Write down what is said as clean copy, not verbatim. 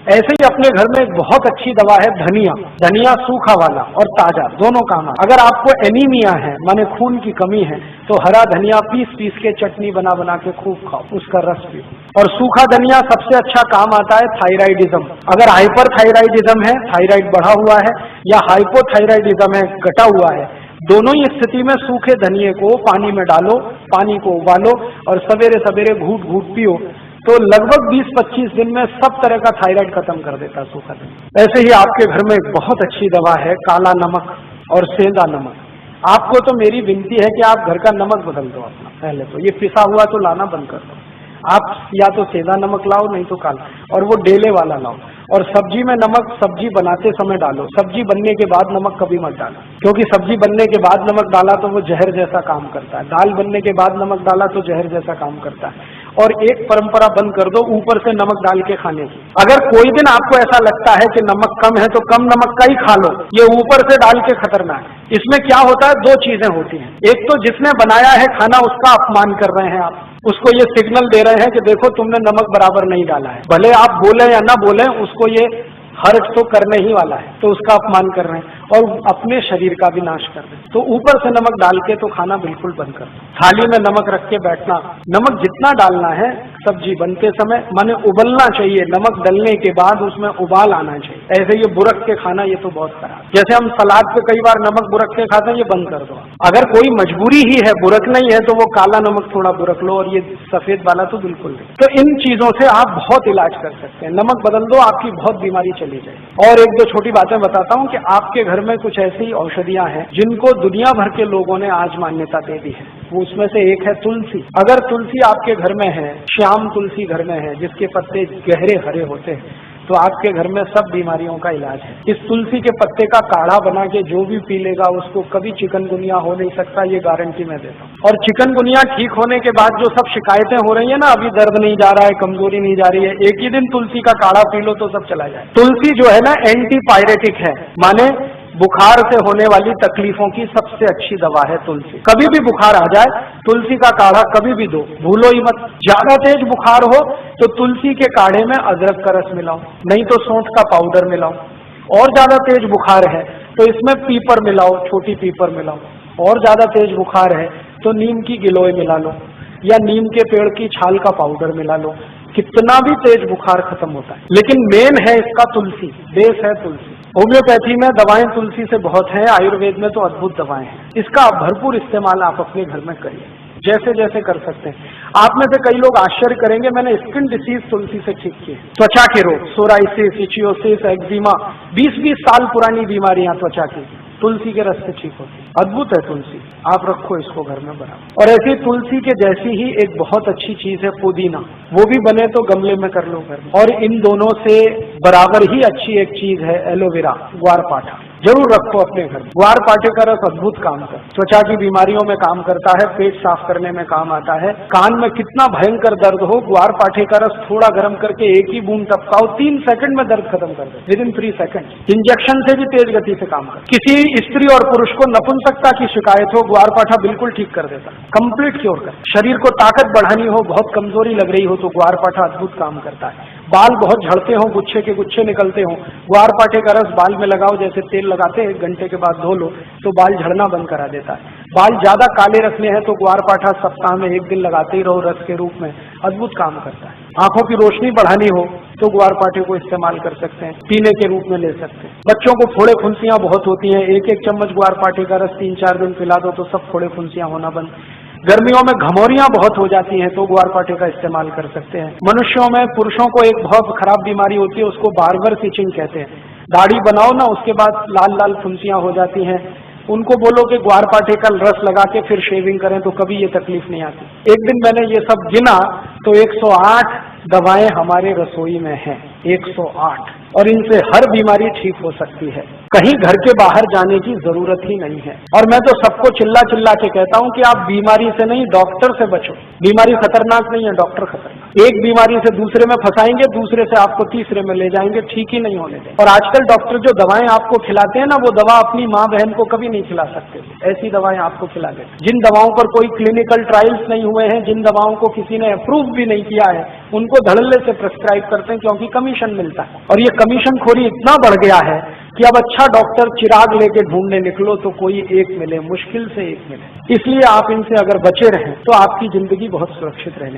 ऐसे ही अपने घर में एक बहुत अच्छी दवा है धनिया। धनिया सूखा वाला और ताजा दोनों काम। अगर आपको एनीमिया है माने खून की कमी है तो हरा धनिया पीस पीस के चटनी बना बना के खूब खाओ, उसका रस पियो। और सूखा धनिया सबसे अच्छा काम आता है थायराइडिज्म। अगर हाइपर थायराइडिज्म है, थायराइड बढ़ा हुआ है, या हाइपोथायराइडिज्म है, घटा हुआ है, दोनों ही स्थिति में सूखे धनिये को पानी में डालो, पानी को उबालो और सवेरे सवेरे घूट घूट पियो तो लगभग 20-25 दिन में सब तरह का थायराइड खत्म कर देता है सूखा धनिया। ऐसे ही आपके घर में एक बहुत अच्छी दवा है काला नमक और सेंधा नमक। आपको तो मेरी विनती है कि आप घर का नमक बदल दो अपना। पहले तो ये पिसा हुआ तो लाना बंद कर दो। आप या तो सेंधा नमक लाओ नहीं तो काला, और वो डेले वाला लाओ। और सब्जी में नमक सब्जी बनाते समय डालो, सब्जी बनने के बाद नमक कभी मत डालो, क्योंकि सब्जी बनने के बाद नमक डाला तो वो जहर जैसा काम करता है। दाल बनने के बाद नमक डाला तो जहर जैसा काम करता है। और एक परंपरा बंद कर दो ऊपर से नमक डाल के खाने की। अगर कोई दिन आपको ऐसा लगता है कि नमक कम है तो कम नमक का ही खा लो, ये ऊपर से डाल के खतरनाक है। इसमें क्या होता है, दो चीजें होती हैं। एक तो जिसने बनाया है खाना उसका अपमान कर रहे हैं आप, उसको ये सिग्नल दे रहे हैं कि देखो तुमने नमक बराबर नहीं डाला है। भले आप बोले या ना बोले, उसको ये हर्ट तो करने ही वाला है, तो उसका अपमान कर रहे हैं और अपने शरीर का भी नाश कर रहे हैं। तो ऊपर से नमक डाल के तो खाना बिल्कुल बंद कर दो। थाली में नमक रख के बैठना, नमक जितना डालना है सब्जी बनते समय माने उबलना चाहिए, नमक डलने के बाद उसमें उबाल आना चाहिए। ऐसे ये बुरक के खाना ये तो बहुत खराब। जैसे हम सलाद पे कई बार नमक बुरक के खाते हैं, ये बंद कर दो। अगर कोई मजबूरी ही है, बुरक नहीं है, तो वो काला नमक थोड़ा बुरक लो और ये सफेद वाला तो बिल्कुल नहीं। तो इन चीजों से आप बहुत इलाज कर सकते हैं। नमक बदल दो, आपकी बहुत बीमारी चली जाए। और एक दो छोटी बातें बताता हूँ कि आपके घर में कुछ ऐसी औषधियां हैं जिनको दुनिया भर के लोगों ने आज मान्यता दे दी है। वो उसमें से एक है तुलसी। अगर तुलसी आपके घर में है, श्याम तुलसी घर में है जिसके पत्ते गहरे हरे होते हैं, तो आपके घर में सब बीमारियों का इलाज है। इस तुलसी के पत्ते का काढ़ा बना के जो भी पी लेगा उसको कभी चिकनगुनिया हो नहीं सकता, ये गारंटी मैं देता हूँ। और चिकनगुनिया ठीक होने के बाद जो सब शिकायतें हो रही है ना, अभी दर्द नहीं जा रहा है, कमजोरी नहीं जा रही है, एक ही दिन तुलसी का काढ़ा पी लो तो सब चला जाए। तुलसी जो है ना एंटीपायरेटिक है, माने बुखार से होने वाली तकलीफों की सबसे अच्छी दवा है तुलसी। कभी भी बुखार आ जाए तुलसी का काढ़ा कभी भी दो, भूलो ही मत। ज्यादा तेज बुखार हो तो तुलसी के काढ़े में अदरक का रस मिलाओ, नहीं तो सौंठ का पाउडर मिलाओ। और ज्यादा तेज बुखार है तो इसमें पीपर मिलाओ, छोटी पीपर मिलाओ। और ज्यादा तेज बुखार है तो नीम की गिलोय मिला लो या नीम के पेड़ की छाल का पाउडर मिला लो। कितना भी तेज बुखार खत्म होता है। लेकिन मेन है इसका तुलसी, बेस है तुलसी। होम्योपैथी में दवाएं तुलसी से बहुत हैं, आयुर्वेद में तो अद्भुत दवाएं हैं। इसका भरपूर इस्तेमाल आप अपने घर में करिए, जैसे जैसे कर सकते हैं। आप में से कई लोग आश्चर्य करेंगे, मैंने स्किन डिसीज तुलसी से ठीक किए। त्वचा के रोग, सोराइसिस, इचियोसिस, एक्जिमा, 20-20 साल पुरानी बीमारियां त्वचा की तुलसी के रस से ठीक होती है। अद्भुत है तुलसी, आप रखो इसको घर में बना। और ऐसी तुलसी के जैसी ही एक बहुत अच्छी चीज है पुदीना, वो भी बने तो गमले में कर लो घर में। और इन दोनों से बराबर ही अच्छी एक चीज है एलोवेरा, ग्वारपाठा, जरूर रखो अपने घर में। ग्वारपाठे का रस अद्भुत काम करता है, त्वचा की बीमारियों में काम करता है, पेट साफ करने में काम आता है। कान में कितना भयंकर दर्द हो, ग्वारपाठे का रस थोड़ा गर्म करके एक ही बूंद टपकाओ, 3 सेकंड में दर्द खत्म कर दे, विदिन 3 सेकंड। इंजेक्शन से भी तेज गति से काम कर। किसी स्त्री और पुरुष को नपुंसकता की शिकायत हो, ग्वारपाठा बिल्कुल ठीक कर देता, कंप्लीट क्योर कर। शरीर को ताकत बढ़ानी हो, बहुत कमजोरी लग रही हो तो ग्वारपाठा अद्भुत काम करता है। बाल बहुत झड़ते हो, गुच्छे के गुच्छे निकलते हो, ग्वारपाठे का रस बाल में लगाओ, जैसे तेल लगाते हैं, 1 घंटे के बाद धो लो तो बाल झड़ना बंद करा देता है। बाल ज्यादा काले रखने हैं तो ग्वारपाठा सप्ताह में 1 दिन लगाते ही रहो रस के रूप में, अद्भुत काम करता है। आंखों की रोशनी बढ़ानी हो तो ग्वारपाठे को इस्तेमाल कर सकते हैं, पीने के रूप में ले सकते हैं। बच्चों को फोड़े फुंसियां बहुत होती हैं, 1-1 चम्मच ग्वारपाठे का रस 3-4 दिन पिला दो तो सब फोड़े फुंसियां होना बंद। गर्मियों में घमौरियां बहुत हो जाती हैं तो ग्वारपाठे का इस्तेमाल कर सकते हैं। मनुष्यों में, पुरुषों को एक बहुत खराब बीमारी होती है, उसको बार्बर इचिंग कहते हैं। दाढ़ी बनाओ ना, उसके बाद लाल लाल फुंसियां हो जाती हैं, उनको बोलो कि ग्वारपाठे का रस लगा के फिर शेविंग करें तो कभी ये तकलीफ नहीं आती। एक दिन मैंने ये सब गिना तो 108 दवाएं हमारे रसोई में हैं, 108, और इनसे हर बीमारी ठीक हो सकती है। कहीं घर के बाहर जाने की जरूरत ही नहीं है। और मैं तो सबको चिल्ला चिल्ला के कहता हूं कि आप बीमारी से नहीं, डॉक्टर से बचो। बीमारी खतरनाक नहीं है, डॉक्टर खतरनाक। एक बीमारी से दूसरे में फंसाएंगे, दूसरे से आपको तीसरे में ले जाएंगे, ठीक ही नहीं होने देंगे। और आजकल डॉक्टर जो दवाएं आपको खिलाते हैं ना, वो दवा अपनी माँ बहन को कभी नहीं खिला सकते, ऐसी दवाएं आपको खिला देते। जिन दवाओं पर कोई क्लिनिकल ट्रायल्स नहीं हुए हैं, जिन दवाओं को किसी ने अप्रूव भी नहीं किया है, उनको धड़ल्ले से प्रिस्क्राइब करते हैं क्योंकि कमी कमीशन मिलता है। और ये कमीशन खोरी इतना बढ़ गया है कि अब अच्छा डॉक्टर चिराग लेके ढूंढने निकलो तो कोई एक मिले, मुश्किल से एक मिले। इसलिए आप इनसे अगर बचे रहें तो आपकी जिंदगी बहुत सुरक्षित रहने